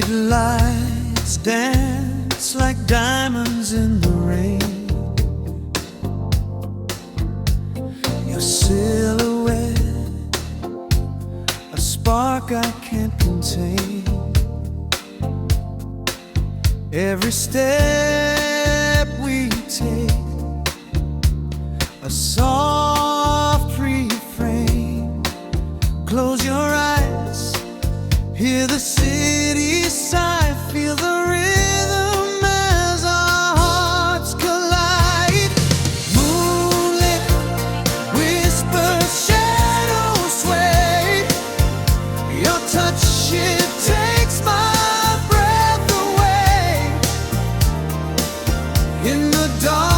Streetlights dance like diamonds in the rain. Your silhouette, a spark I can't contain. Every step we take, a soft refrain. Close your eyes, hear the city sigh, feel the rhythm as our hearts collide. Moonlit whispers, shadows sway. Your touch, it takes my breath away. In the dark